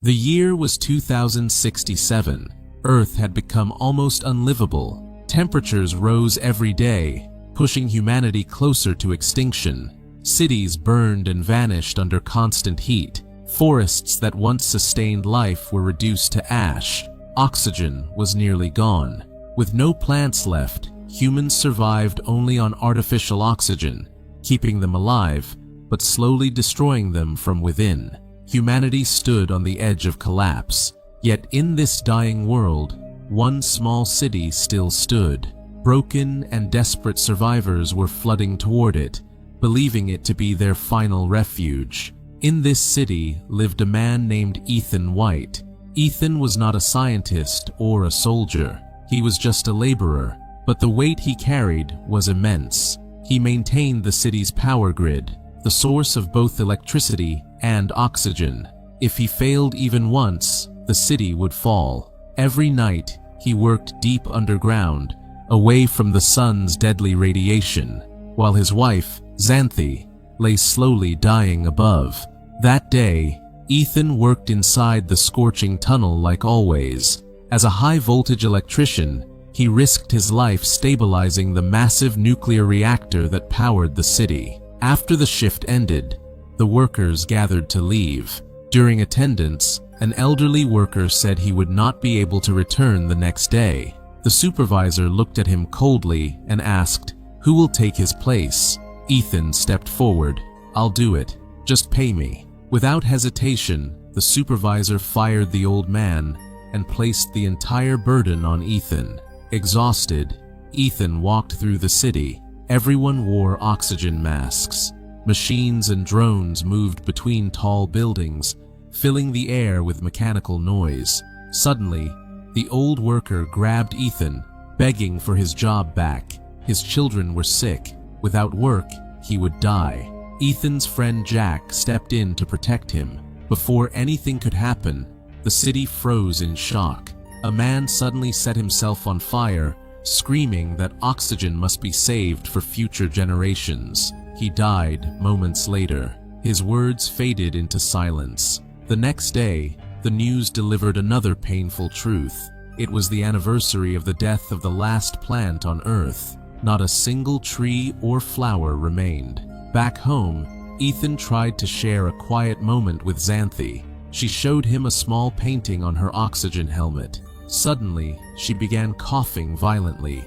The year was 2067. Earth had become almost unlivable. Temperatures rose every day, pushing humanity closer to extinction. Cities burned and vanished under constant heat. Forests that once sustained life were reduced to ash. Oxygen was nearly gone. With no plants left, humans survived only on artificial oxygen, keeping them alive, but slowly destroying them from within. Humanity stood on the edge of collapse. Yet in this dying world, one small city still stood. Broken and desperate survivors were flooding toward it, believing it to be their final refuge. In this city lived a man named Ethan White. Ethan was not a scientist or a soldier. He was just a laborer, but the weight he carried was immense. He maintained the city's power grid, the source of both electricity and oxygen. If he failed even once, the city would fall. Every night, he worked deep underground, away from the sun's deadly radiation, while his wife, Xanthi, lay slowly dying above. That day, Ethan worked inside the scorching tunnel like always. As a high-voltage electrician, he risked his life stabilizing the massive nuclear reactor that powered the city. After the shift ended, the workers gathered to leave. During attendance, an elderly worker said he would not be able to return the next day. The supervisor looked at him coldly and asked, "Who will take his place?" Ethan stepped forward. "I'll do it. Just pay me." Without hesitation, the supervisor fired the old man and placed the entire burden on Ethan. Exhausted, Ethan walked through the city. Everyone wore oxygen masks. Machines and drones moved between tall buildings, filling the air with mechanical noise. Suddenly, the old worker grabbed Ethan, begging for his job back. His children were sick. Without work, he would die. Ethan's friend Jack stepped in to protect him. Before anything could happen, the city froze in shock. A man suddenly set himself on fire, screaming that oxygen must be saved for future generations. He died moments later. His words faded into silence. The next day, the news delivered another painful truth. It was the anniversary of the death of the last plant on Earth. Not a single tree or flower remained. Back home, Ethan tried to share a quiet moment with Xanthi. She showed him a small painting on her oxygen helmet. Suddenly, she began coughing violently,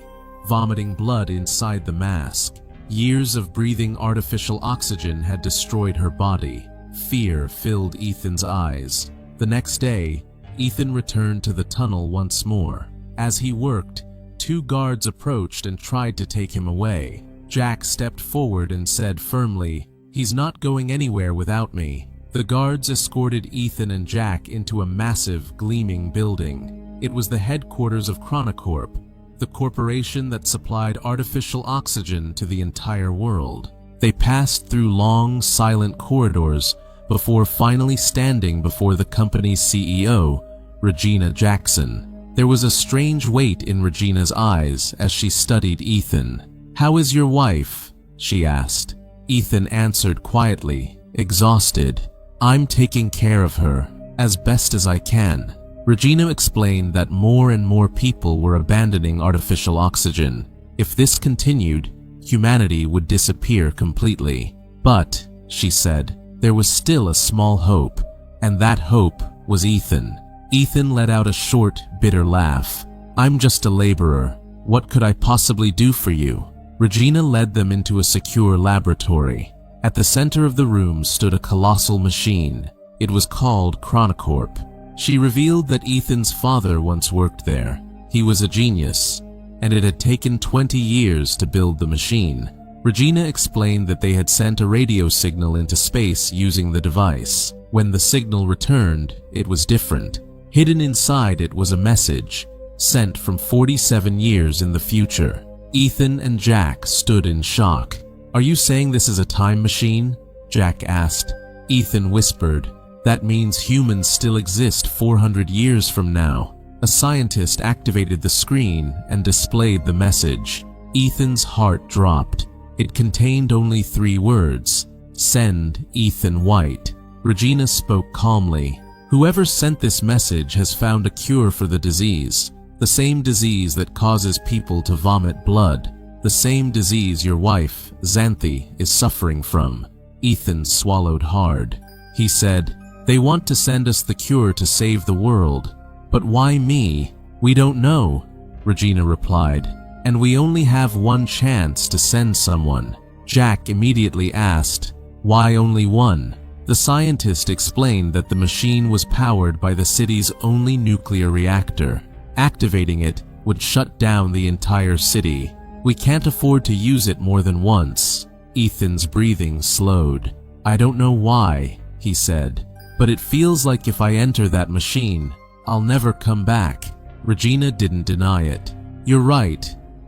vomiting blood inside the mask. Years of breathing artificial oxygen had destroyed her body. Fear filled Ethan's eyes. The next day, Ethan returned to the tunnel once more. As he worked, two guards approached and tried to take him away. Jack stepped forward and said firmly, "He's not going anywhere without me." The guards escorted Ethan and Jack into a massive, gleaming building. It was the headquarters of Chronocorp, the corporation that supplied artificial oxygen to the entire world. They passed through long, silent corridors before finally standing before the company's CEO, Regina Jackson. There was a strange weight in Regina's eyes as she studied Ethan. "How is your wife?" she asked. Ethan answered quietly, exhausted. "I'm taking care of her, as best as I can." Regina explained that more and more people were abandoning artificial oxygen. If this continued, humanity would disappear completely. But, she said, there was still a small hope, and that hope was Ethan. Ethan let out a short, bitter laugh. "I'm just a laborer. What could I possibly do for you?" Regina led them into a secure laboratory. At the center of the room stood a colossal machine. It was called Chronocorp. She revealed that Ethan's father once worked there. He was a genius, and it had taken 20 years to build the machine. Regina explained that they had sent a radio signal into space using the device. When the signal returned, it was different. Hidden inside it was a message, sent from 47 years in the future. Ethan and Jack stood in shock. "Are you saying this is a time machine?" Jack asked. Ethan whispered, "That means humans still exist 400 years from now." A scientist activated the screen and displayed the message. Ethan's heart dropped. It contained only 3 words: "Send Ethan White." Regina spoke calmly. Whoever sent this message has found a cure for the disease. The same disease that causes people to vomit blood. The same disease your wife, Xanthi, is suffering from. Ethan swallowed hard. He said, "They want to send us the cure to save the world. But why me? We don't know," Regina replied. "And we only have one chance to send someone." Jack immediately asked, "Why only one?" The scientist explained that the machine was powered by the city's only nuclear reactor. Activating it would shut down the entire city. "We can't afford to use it more than once." Ethan's breathing slowed. "I don't know why," he said, "but it feels like if I enter that machine, I'll never come back." Regina didn't deny it. "You're right.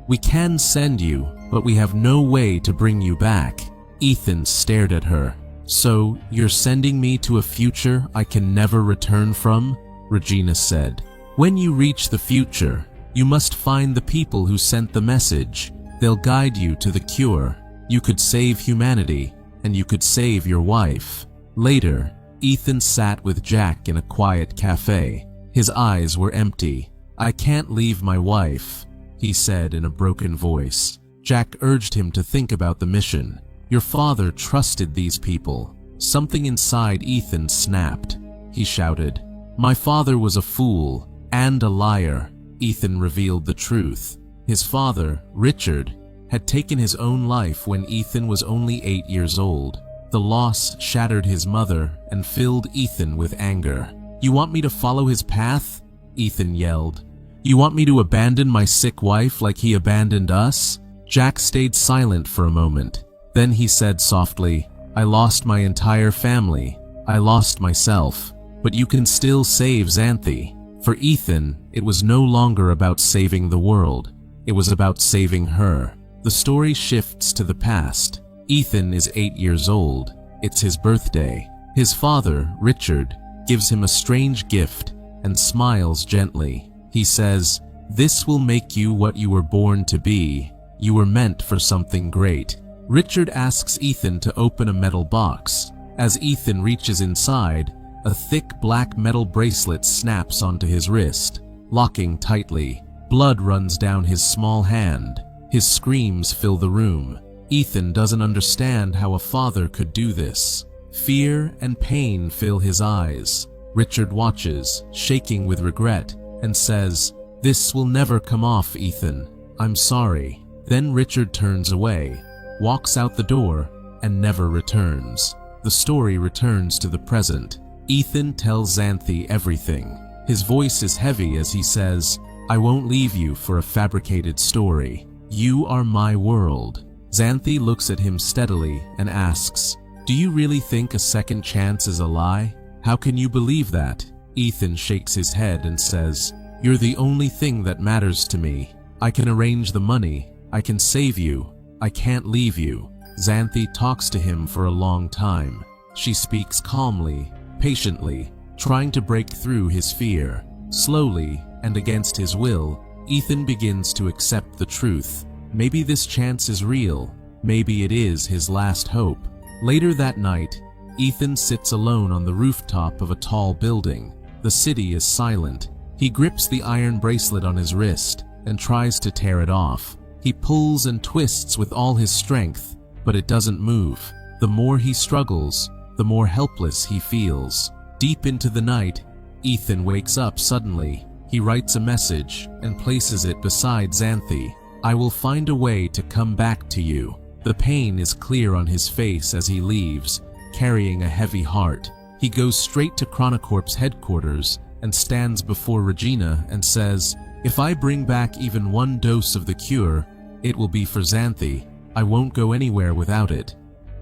We can send you, but we have no way to bring you back." Ethan stared at her. "So, you're sending me to a future I can never return from?" Regina said. "When you reach the future, you must find the people who sent the message. They'll guide you to the cure. You could save humanity, and you could save your wife." Later, Ethan sat with Jack in a quiet cafe. His eyes were empty. "I can't leave my wife," he said in a broken voice. Jack urged him to think about the mission. "Your father trusted these people." Something inside Ethan snapped. He shouted, "My father was a fool and a liar." Ethan revealed the truth. His father, Richard, had taken his own life when Ethan was only 8 years old. The loss shattered his mother and filled Ethan with anger. "You want me to follow his path?" Ethan yelled. "You want me to abandon my sick wife like he abandoned us?" Jack stayed silent for a moment. Then he said softly, "I lost my entire family. I lost myself. But you can still save Xanthi." For Ethan, it was no longer about saving the world. It was about saving her. The story shifts to the past. Ethan is 8 years old. It's his birthday. His father, Richard, gives him a strange gift and smiles gently. He says, "This will make you what you were born to be. You were meant for something great." Richard asks Ethan to open a metal box. As Ethan reaches inside, a thick black metal bracelet snaps onto his wrist, locking tightly. Blood runs down his small hand. His screams fill the room. Ethan doesn't understand how a father could do this. Fear and pain fill his eyes. Richard watches, shaking with regret, and says, "This will never come off, Ethan. I'm sorry." Then Richard turns away, walks out the door, and never returns. The story returns to the present. Ethan tells Xanthi everything. His voice is heavy as he says, "I won't leave you for a fabricated story. You are my world." Xanthi looks at him steadily and asks, "Do you really think a second chance is a lie? How can you believe that?" Ethan shakes his head and says, "You're the only thing that matters to me. I can arrange the money. I can save you. I can't leave you." Xanthi talks to him for a long time. She speaks calmly, patiently, trying to break through his fear. Slowly, and against his will, Ethan begins to accept the truth. Maybe this chance is real. Maybe it is his last hope. Later that night, Ethan sits alone on the rooftop of a tall building. The city is silent. He grips the iron bracelet on his wrist and tries to tear it off. He pulls and twists with all his strength, but it doesn't move. The more he struggles, the more helpless he feels. Deep into the night, Ethan wakes up suddenly. He writes a message and places it beside Xanthi. "I will find a way to come back to you." The pain is clear on his face as he leaves, carrying a heavy heart. He goes straight to Chronocorp's headquarters and stands before Regina and says, "If I bring back even one dose of the cure, it will be for Xanthi. I won't go anywhere without it."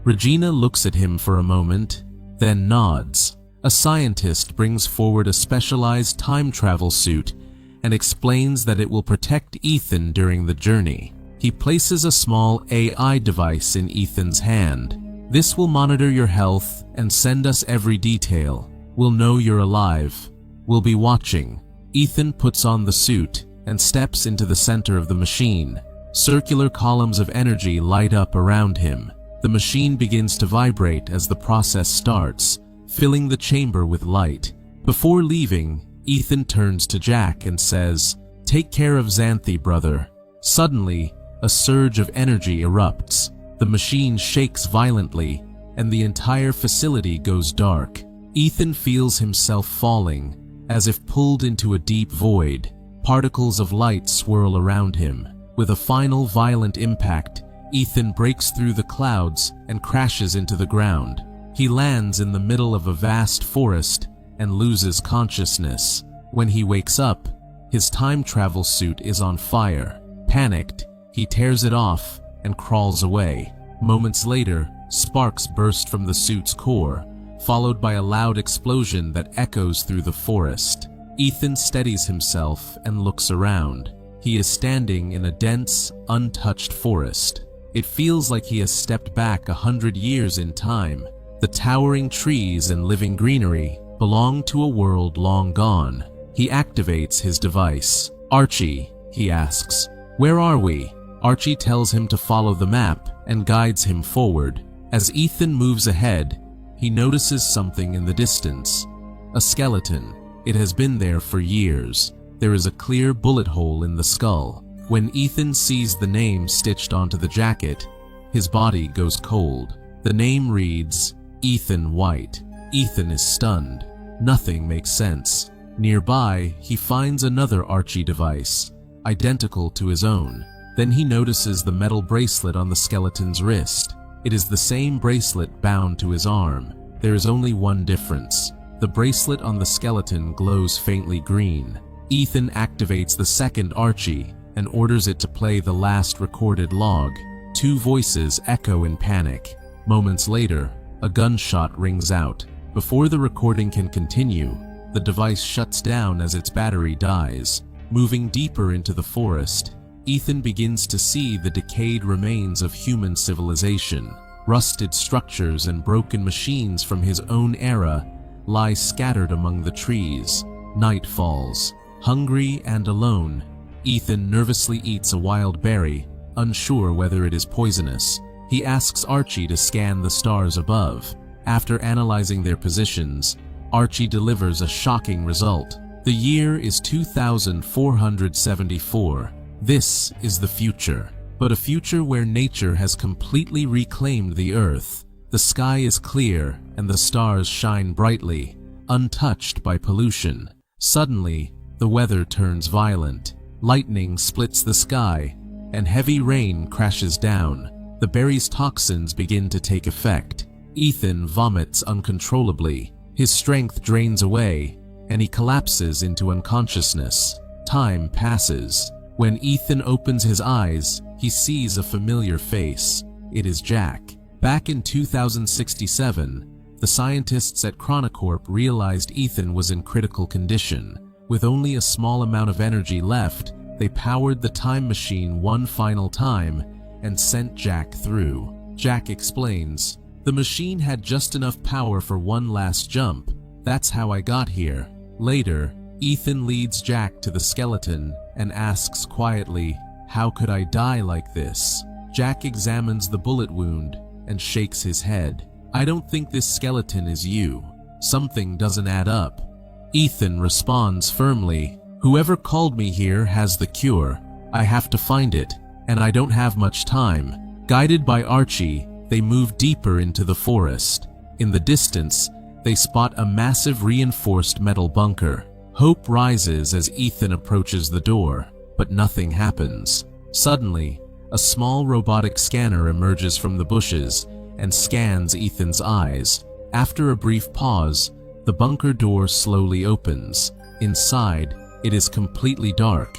Regina looks at him for a moment, then nods. A scientist brings forward a specialized time travel suit and explains that it will protect Ethan during the journey. He places a small AI device in Ethan's hand. "This will monitor your health and send us every detail. We'll know you're alive. We'll be watching." Ethan puts on the suit and steps into the center of the machine. Circular columns of energy light up around him. The machine begins to vibrate as the process starts, filling the chamber with light. Before leaving, Ethan turns to Jack and says, "Take care of Xanthi, brother." Suddenly, a surge of energy erupts. The machine shakes violently, and the entire facility goes dark. Ethan feels himself falling, as if pulled into a deep void. Particles of light swirl around him. With a final violent impact, Ethan breaks through the clouds and crashes into the ground. He lands in the middle of a vast forest and loses consciousness. When he wakes up, his time travel suit is on fire. Panicked, he tears it off and crawls away. Moments later, sparks burst from the suit's core, followed by a loud explosion that echoes through the forest. Ethan steadies himself and looks around. He is standing in a dense, untouched forest. It feels like he has stepped back 100 years in time. The towering trees and living greenery belong to a world long gone. He activates his device. "Archie," he asks, "where are we?" Archie tells him to follow the map and guides him forward. As Ethan moves ahead, he notices something in the distance. A skeleton. It has been there for years. There is a clear bullet hole in the skull. When Ethan sees the name stitched onto the jacket, his body goes cold. The name reads, Ethan White. Ethan is stunned. Nothing makes sense. Nearby, he finds another Archie device, identical to his own. Then he notices the metal bracelet on the skeleton's wrist. It is the same bracelet bound to his arm. There is only one difference. The bracelet on the skeleton glows faintly green. Ethan activates the second Archie and orders it to play the last recorded log. Two voices echo in panic. Moments later, a gunshot rings out. Before the recording can continue, the device shuts down as its battery dies. Moving deeper into the forest, Ethan begins to see the decayed remains of human civilization. Rusted structures and broken machines from his own era lie scattered among the trees. Night falls. Hungry and alone, Ethan nervously eats a wild berry, unsure whether it is poisonous. He asks Archie to scan the stars above. After analyzing their positions, Archie delivers a shocking result. The year is 2474. This is the future, but a future where nature has completely reclaimed the Earth. The sky is clear and the stars shine brightly, untouched by pollution. Suddenly, the weather turns violent. Lightning splits the sky, and heavy rain crashes down. The berry's toxins begin to take effect. Ethan vomits uncontrollably. His strength drains away, and he collapses into unconsciousness. Time passes. When Ethan opens his eyes, he sees a familiar face. It is Jack. Back in 2067, the scientists at Chronocorp realized Ethan was in critical condition. With only a small amount of energy left, they powered the time machine one final time and sent Jack through. Jack explains, "The machine had just enough power for one last jump. That's how I got here." Later, Ethan leads Jack to the skeleton and asks quietly, "How could I die like this?" Jack examines the bullet wound and shakes his head. "I don't think this skeleton is you. Something doesn't add up." Ethan responds firmly, "Whoever called me here has the cure. I have to find it, and I don't have much time." Guided by Archie, they move deeper into the forest. In the distance, they spot a massive reinforced metal bunker. Hope rises as Ethan approaches the door, but nothing happens. Suddenly, a small robotic scanner emerges from the bushes and scans Ethan's eyes. After a brief pause, the bunker door slowly opens. Inside, it is completely dark,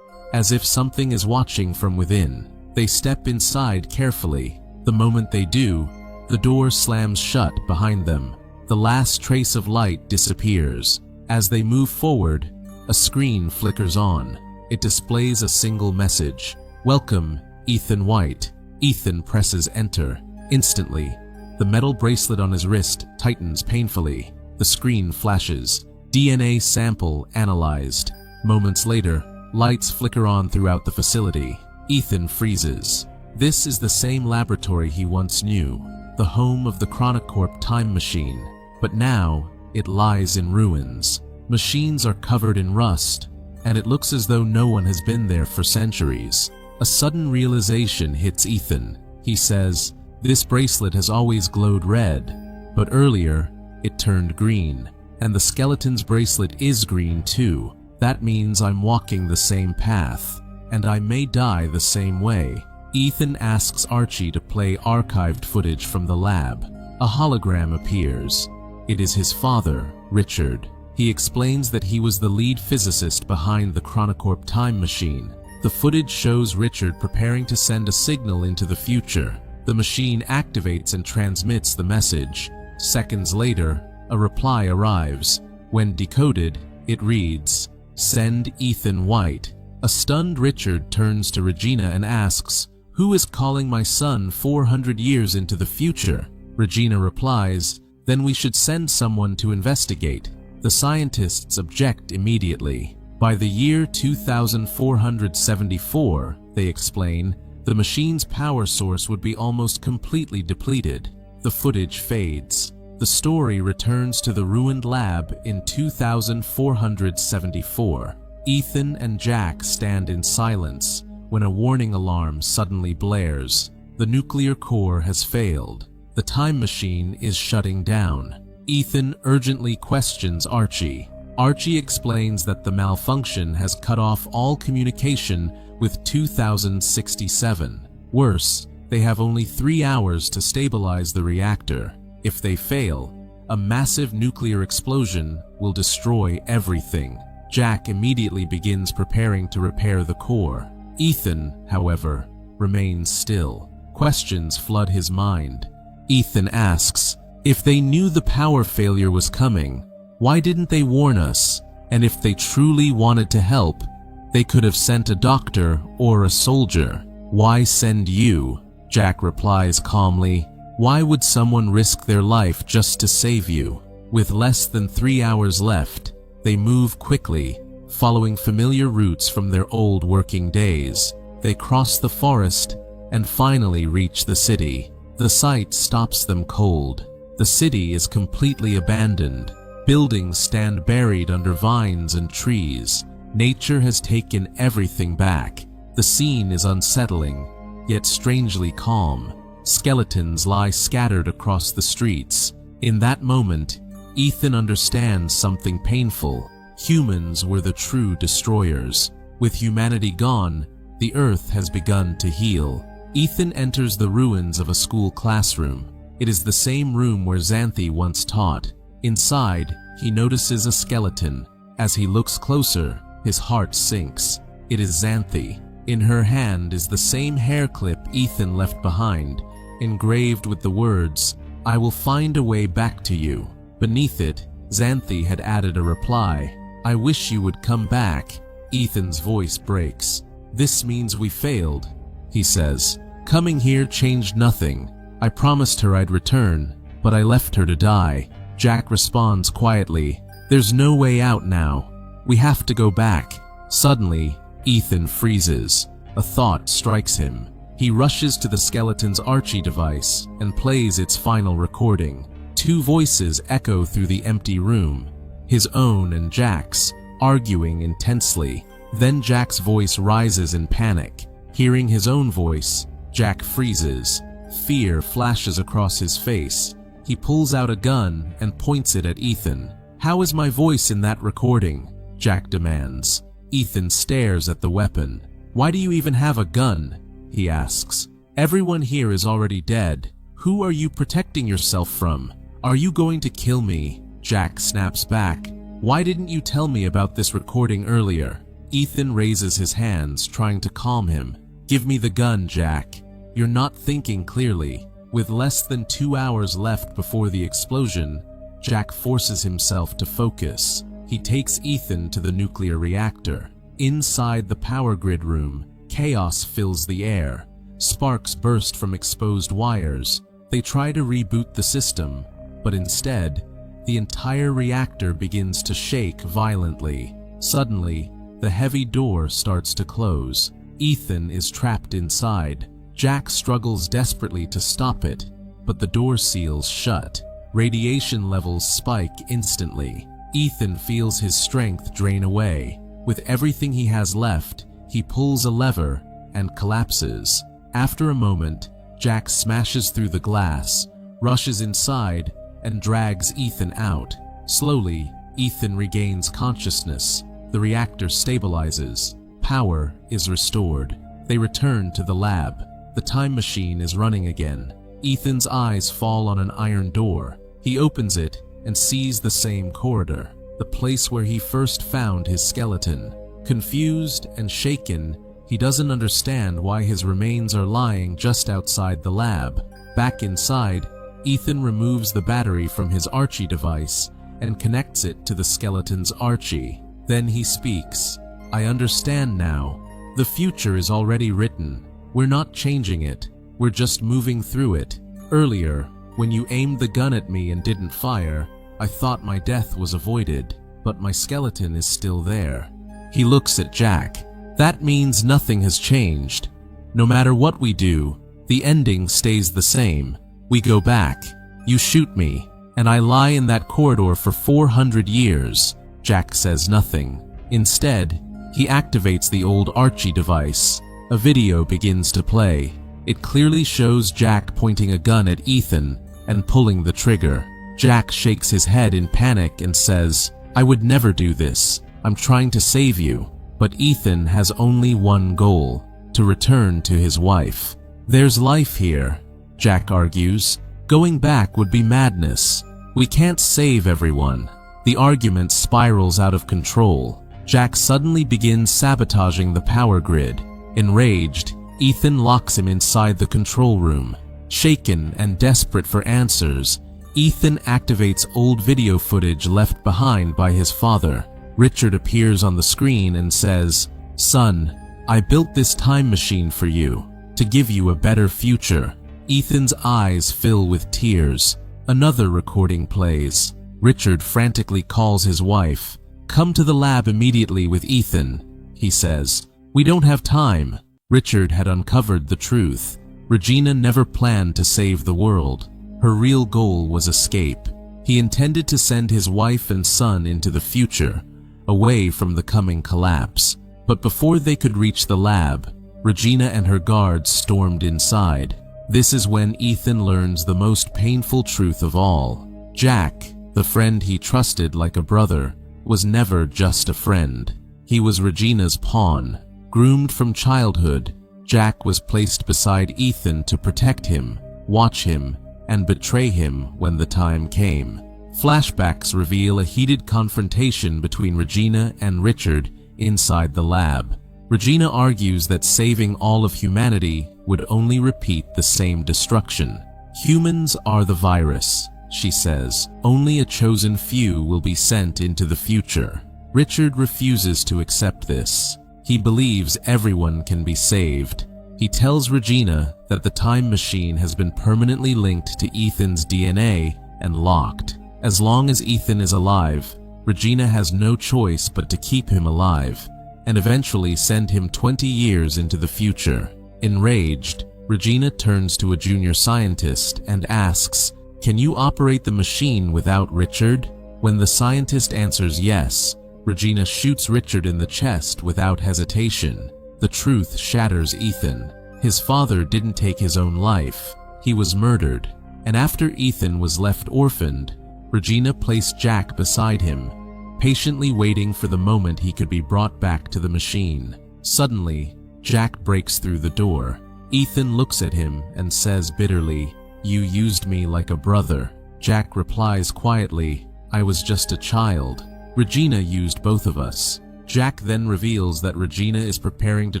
as if something is watching from within. They step inside carefully. The moment they do, the door slams shut behind them. The last trace of light disappears. As they move forward, a screen flickers on. It displays a single message. "Welcome, Ethan White." Ethan presses enter. Instantly, the metal bracelet on his wrist tightens painfully. The screen flashes. DNA sample analyzed. Moments later, lights flicker on throughout the facility. Ethan freezes. This is the same laboratory he once knew, the home of the Chronocorp time machine, but now it lies in ruins. Machines are covered in rust, and it looks as though no one has been there for centuries. A sudden realization hits Ethan. He says, "This bracelet has always glowed red, but earlier it turned green. And the skeleton's bracelet is green too. That means I'm walking the same path, and I may die the same way." Ethan asks Archie to play archived footage from the lab. A hologram appears. It is his father, Richard. He explains that he was the lead physicist behind the Chronocorp time machine. The footage shows Richard preparing to send a signal into the future. The machine activates and transmits the message. Seconds later, a reply arrives. When decoded, it reads, "Send Ethan White." A stunned Richard turns to Regina and asks, "Who is calling my son 400 years into the future?" Regina replies, "Then we should send someone to investigate." The scientists object immediately. By the year 2474, they explain, the machine's power source would be almost completely depleted. The footage fades. The story returns to the ruined lab in 2474. Ethan and Jack stand in silence when a warning alarm suddenly blares. The nuclear core has failed. The time machine is shutting down. Ethan urgently questions Archie. Archie explains that the malfunction has cut off all communication with 2067. Worse, they have only 3 hours to stabilize the reactor. If they fail, a massive nuclear explosion will destroy everything. Jack immediately begins preparing to repair the core. Ethan, however, remains still. Questions flood his mind. Ethan asks, if they knew the power failure was coming, why didn't they warn us? And if they truly wanted to help, they could have sent a doctor or a soldier. Why send you? Jack replies calmly, why would someone risk their life just to save you? With less than 3 hours left, they move quickly, following familiar routes from their old working days. They cross the forest and finally reach the city. The sight stops them cold. The city is completely abandoned. Buildings stand buried under vines and trees. Nature has taken everything back. The scene is unsettling, yet strangely calm. Skeletons lie scattered across the streets. In that moment, Ethan understands something painful. Humans were the true destroyers. With humanity gone, the earth has begun to heal. Ethan enters the ruins of a school classroom. It is the same room where Xanthi once taught. Inside, he notices a skeleton. As he looks closer, his heart sinks. It is Xanthi. In her hand is the same hair clip Ethan left behind, engraved with the words, "I will find a way back to you." Beneath it, Xanthi had added a reply, "I wish you would come back." Ethan's voice breaks. "This means we failed," he says. "Coming here changed nothing. I promised her I'd return, but I left her to die." Jack responds quietly, "There's no way out now. We have to go back." Suddenly, Ethan freezes. A thought strikes him. He rushes to the skeleton's Archie device and plays its final recording. 2 voices echo through the empty room, his own and Jack's, arguing intensely. Then Jack's voice rises in panic. Hearing his own voice, Jack freezes. Fear flashes across his face. He pulls out a gun and points it at Ethan. "How is my voice in that recording?" Jack demands. Ethan stares at the weapon. "Why do you even have a gun?" he asks. "Everyone here is already dead. Who are you protecting yourself from? Are you going to kill me?" Jack snaps back. "Why didn't you tell me about this recording earlier?" Ethan raises his hands, trying to calm him. "Give me the gun, Jack. You're not thinking clearly." With less than 2 hours left before the explosion, Jack forces himself to focus. He takes Ethan to the nuclear reactor. Inside the power grid room, chaos fills the air. Sparks burst from exposed wires. They try to reboot the system, but instead, the entire reactor begins to shake violently. Suddenly, the heavy door starts to close. Ethan is trapped inside. Jack struggles desperately to stop it, but the door seals shut. Radiation levels spike instantly. Ethan feels his strength drain away. With everything he has left, he pulls a lever and collapses. After a moment, Jack smashes through the glass, rushes inside, and drags Ethan out. Slowly, Ethan regains consciousness. The reactor stabilizes. Power is restored. They return to the lab. The time machine is running again. Ethan's eyes fall on an iron door. He opens it and sees the same corridor, the place where he first found his skeleton. Confused and shaken, he doesn't understand why his remains are lying just outside the lab. Back inside, Ethan removes the battery from his Archie device and connects it to the skeleton's Archie. Then he speaks. "I understand now. The future is already written. We're not changing it. We're just moving through it. Earlier, when you aimed the gun at me and didn't fire, I thought my death was avoided, but my skeleton is still there." He looks at Jack. "That means nothing has changed. No matter what we do, the ending stays the same. We go back. You shoot me, and I lie in that corridor for 400 years. Jack says nothing. Instead, he activates the old Archie device. A video begins to play. It clearly shows Jack pointing a gun at Ethan and pulling the trigger. Jack shakes his head in panic and says, "I would never do this. I'm trying to save you." But Ethan has only one goal: to return to his wife. "There's life here," Jack argues. "Going back would be madness. We can't save everyone." The argument spirals out of control. Jack suddenly begins sabotaging the power grid. Enraged, Ethan locks him inside the control room. Shaken and desperate for answers, Ethan activates old video footage left behind by his father. Richard appears on the screen and says, "Son, I built this time machine for you, to give you a better future." Ethan's eyes fill with tears. Another recording plays. Richard frantically calls his wife. "Come to the lab immediately with Ethan," he says. "We don't have time." Richard had uncovered the truth. Regina never planned to save the world. Her real goal was escape. He intended to send his wife and son into the future, away from the coming collapse. But before they could reach the lab, Regina and her guards stormed inside. This is when Ethan learns the most painful truth of all. Jack, the friend he trusted like a brother, was never just a friend. He was Regina's pawn. Groomed from childhood, Jack was placed beside Ethan to protect him, watch him, and betray him when the time came. Flashbacks reveal a heated confrontation between Regina and Richard inside the lab. Regina argues that saving all of humanity would only repeat the same destruction. "Humans are the virus," she says. "Only a chosen few will be sent into the future." Richard refuses to accept this. He believes everyone can be saved. He tells Regina that the time machine has been permanently linked to Ethan's DNA and locked. As long as Ethan is alive, Regina has no choice but to keep him alive, and eventually send him 20 years into the future. Enraged, Regina turns to a junior scientist and asks, "Can you operate the machine without Richard?" When the scientist answers yes, Regina shoots Richard in the chest without hesitation. The truth shatters Ethan. His father didn't take his own life. He was murdered. And after Ethan was left orphaned, Regina placed Jack beside him, patiently waiting for the moment he could be brought back to the machine. Suddenly, Jack breaks through the door. Ethan looks at him and says bitterly, "You used me like a brother." Jack replies quietly, "I was just a child. Regina used both of us." Jack then reveals that Regina is preparing to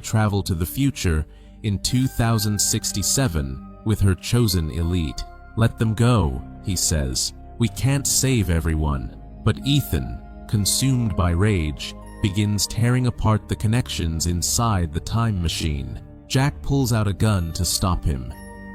travel to the future in 2067 with her chosen elite. "Let them go," he says. "We can't save everyone." But Ethan, consumed by rage, begins tearing apart the connections inside the time machine. Jack pulls out a gun to stop him.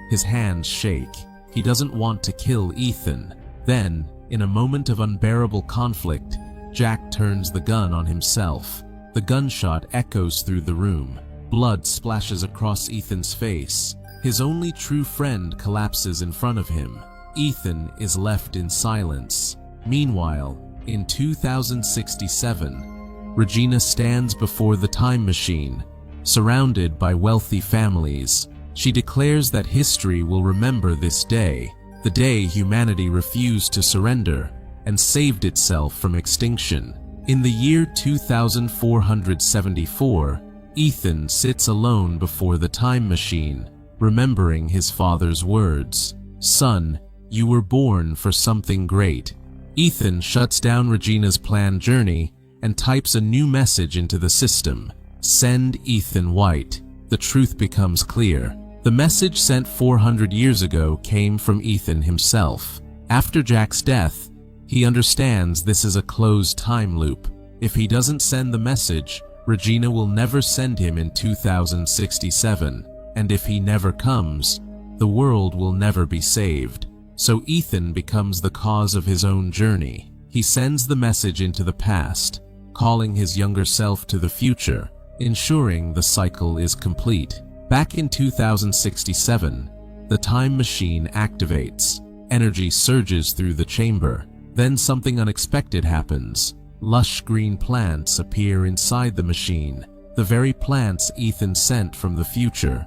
His hands shake. He doesn't want to kill Ethan. Then, in a moment of unbearable conflict, Jack turns the gun on himself. The gunshot echoes through the room. Blood splashes across Ethan's face. His only true friend collapses in front of him. Ethan is left in silence. Meanwhile, In 2067, Regina stands before the time machine, surrounded by wealthy families. She declares that history will remember this day, the day humanity refused to surrender and saved itself from extinction. In the year 2474, Ethan sits alone before the time machine, remembering his father's words. "Son, you were born for something great." Ethan shuts down Regina's planned journey and types a new message into the system. "Send Ethan White." The truth becomes clear. The message sent 400 years ago came from Ethan himself. After Jack's death, he understands this is a closed time loop. If he doesn't send the message, Regina will never send him in 2067, and if he never comes, the world will never be saved. So Ethan becomes the cause of his own journey. He sends the message into the past, calling his younger self to the future, ensuring the cycle is complete. Back in 2067, the time machine activates. Energy surges through the chamber. Then something unexpected happens. Lush green plants appear inside the machine, the very plants Ethan sent from the future,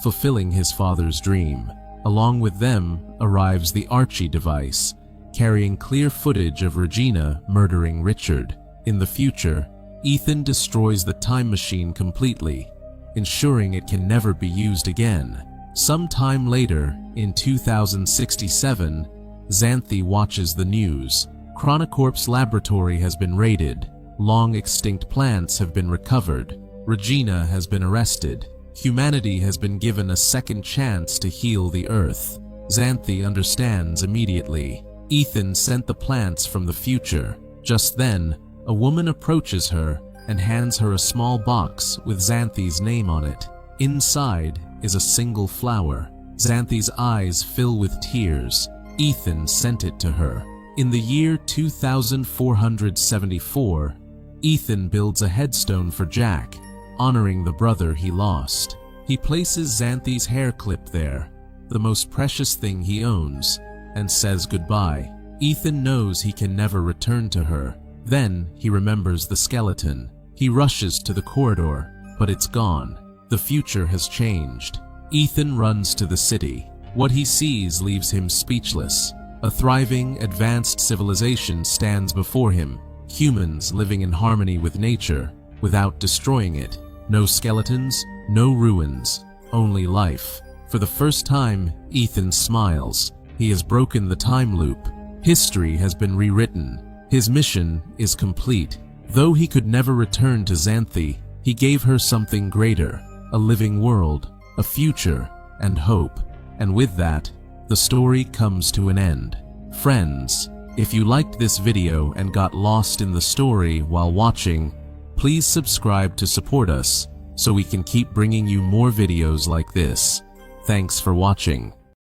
fulfilling his father's dream. Along with them arrives the Archie device, carrying clear footage of Regina murdering Richard. In the future, Ethan destroys the time machine completely, ensuring it can never be used again. Some time later, in 2067, Xanthi watches the news. Chronocorp's laboratory has been raided. Long extinct plants have been recovered. Regina has been arrested. Humanity has been given a second chance to heal the Earth. Xanthi understands immediately. Ethan sent the plants from the future. Just then, a woman approaches her and hands her a small box with Xanthi's name on it. Inside is a single flower. Xanthi's eyes fill with tears. Ethan sent it to her. In the year 2474, Ethan builds a headstone for Jack, honoring the brother he lost. He places Xanthi's hair clip there, the most precious thing he owns, and says goodbye. Ethan knows he can never return to her. Then he remembers the skeleton. He rushes to the corridor, but it's gone. The future has changed. Ethan runs to the city. What he sees leaves him speechless. A thriving, advanced civilization stands before him. Humans living in harmony with nature, without destroying it. No skeletons, no ruins, only life. For the first time, Ethan smiles. He has broken the time loop. History has been rewritten. His mission is complete. Though he could never return to Xanthi, he gave her something greater, a living world, a future, and hope. And with that, the story comes to an end. Friends, if you liked this video and got lost in the story while watching, please subscribe to support us so we can keep bringing you more videos like this. Thanks for watching.